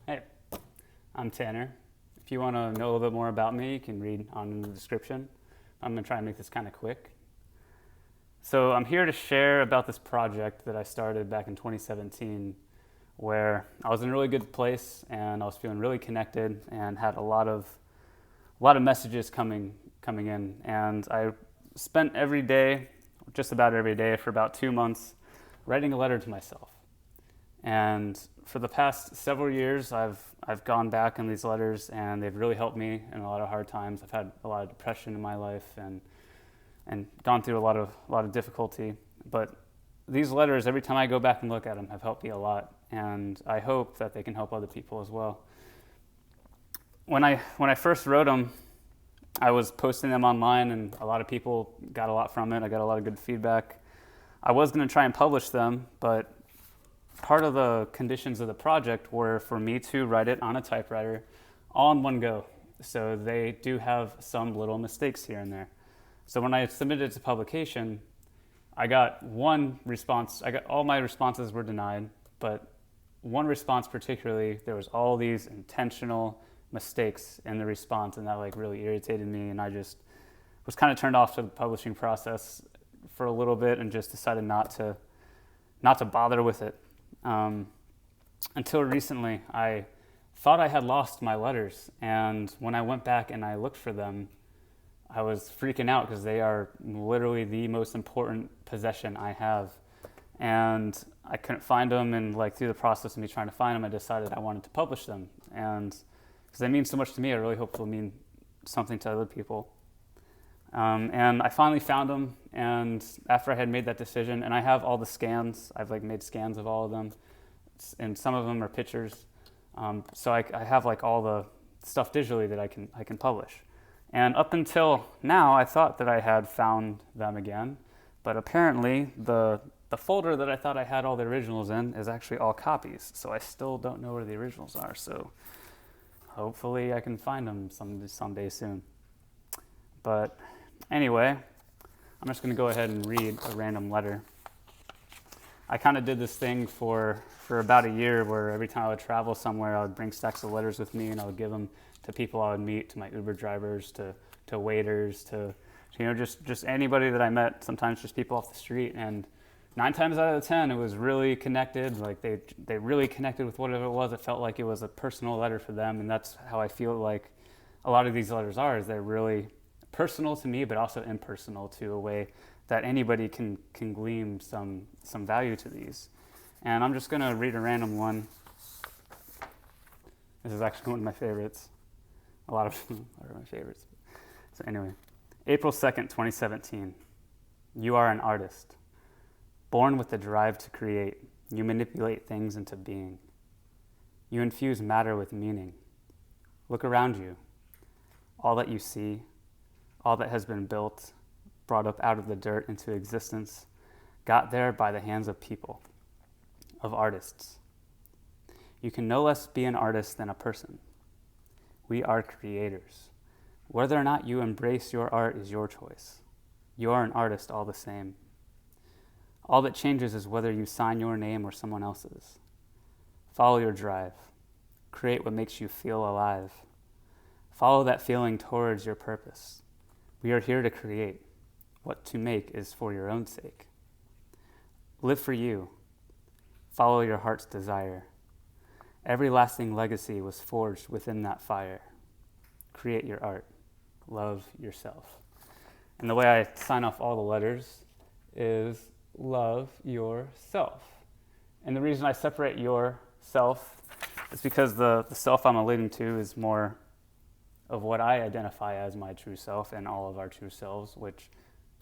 Hey, I'm Tanner. If you want to know a little bit more about me, you can read on in the description. I'm going to try and make this kind of quick. So I'm here to share about this project that I started back in 2017 where I was in a really good place and I was feeling really connected and had a lot of messages coming in, and I spent every day, just about every day for about 2 months, writing a letter to myself. And for the past several years, I've gone back in these letters, and they've really helped me in a lot of hard times. I've had a lot of depression in my life and gone through a lot of difficulty. But these letters, every time I go back and look at them, have helped me a lot, and I hope that they can help other people as well. When I first wrote them, I was posting them online, and a lot of people got a lot from it. I got a lot of good feedback. I was going to try and publish them, but part of the conditions of the project were for me to write it on a typewriter all in one go. So they do have some little mistakes here and there. So when I submitted it to publication, I got one response. All my responses were denied, but one response particularly, there was all these intentional mistakes in the response, and that really irritated me, and I just was kind of turned off to the publishing process for a little bit and just decided not to bother with it. Until recently, I thought I had lost my letters, and when I went back and I looked for them, I was freaking out because they are literally the most important possession I have, and I couldn't find them. And through the process of me trying to find them, I decided I wanted to publish them, and because they mean so much to me, I really hope they'll mean something to other people. And I finally found them, and after I had made that decision, and I have all the scans, I've made scans of all of them, and some of them are pictures. So I have all the stuff digitally that I can publish. And up until now, I thought that I had found them again, but apparently the folder that I thought I had all the originals in is actually all copies. So I still don't know where the originals are. So hopefully I can find them someday soon. But anyway, I'm just going to go ahead and read a random letter. I kind of did this thing for about a year where every time I would travel somewhere, I would bring stacks of letters with me, and I would give them to people I would meet, to my Uber drivers, to waiters, to just anybody that I met, sometimes just people off the street. And 9 times out of 10, it was really connected. They really connected with whatever it was. It felt like it was a personal letter for them, and that's how I feel like a lot of these letters are, is they're really personal to me, but also impersonal to a way that anybody can glean some value to these. And I'm just going to read a random one. This is actually one of my favorites. A lot of them are my favorites. So anyway, April 2nd, 2017. You are an artist. Born with the drive to create, you manipulate things into being. You infuse matter with meaning. Look around you. All that you see, all that has been built, brought up out of the dirt into existence, got there by the hands of people, of artists. You can no less be an artist than a person. We are creators. Whether or not you embrace your art is your choice. You are an artist all the same. All that changes is whether you sign your name or someone else's. Follow your drive. Create what makes you feel alive. Follow that feeling towards your purpose. We are here to create. What to make is for your own sake. Live for you. Follow your heart's desire. Every lasting legacy was forged within that fire. Create your art. Love yourself. And the way I sign off all the letters is love yourself. And the reason I separate yourself is because the self I'm alluding to is more of what I identify as my true self, and all of our true selves, which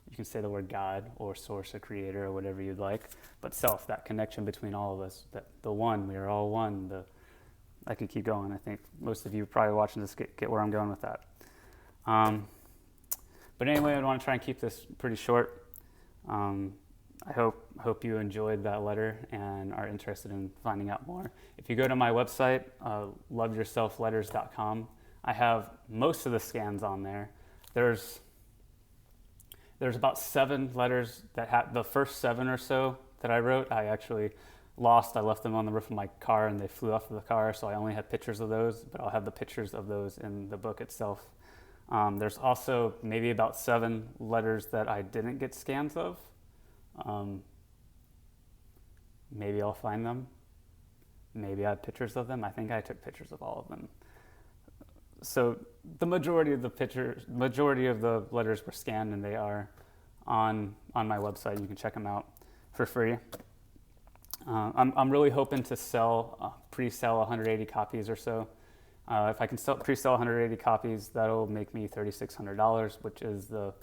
you can say the word God or source or creator or whatever you'd like, but self, that connection between all of us, that the one, we are all one. I could keep going. I think most of you probably watching this get where I'm going with that. But anyway, I want to try and keep this pretty short. I hope you enjoyed that letter and are interested in finding out more. If you go to my website, loveyourselfletters.com, I have most of the scans on there. There's about 7 letters that have the first 7 or so that I wrote. I actually lost. I left them on the roof of my car and they flew off of the car, so I only have pictures of those, but I'll have the pictures of those in the book itself. There's also maybe about 7 letters that I didn't get scans of. Maybe I'll find them. Maybe I have pictures of them. I think I took pictures of all of them. So the majority of the letters were scanned, and they are on my website. You can check them out for free. I'm really hoping to pre-sell 180 copies or so. If I can pre-sell 180 copies, that'll make me $3,600, which is the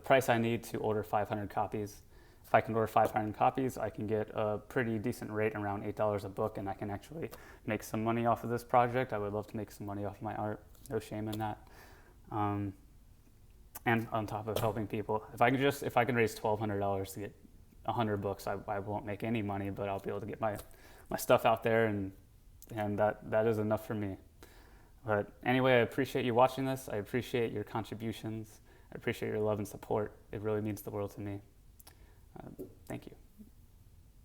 price I need to order 500 copies. If I can order 500 copies, I can get a pretty decent rate, around $8 a book, and I can actually make some money off of this project. I would love to make some money off of my art. No shame in that. And on top of helping people, if I can raise $1,200 to get 100 books, I won't make any money, but I'll be able to get my stuff out there, and that is enough for me. But anyway, I appreciate you watching this. I appreciate your contributions. I appreciate your love and support. It really means the world to me. Thank you.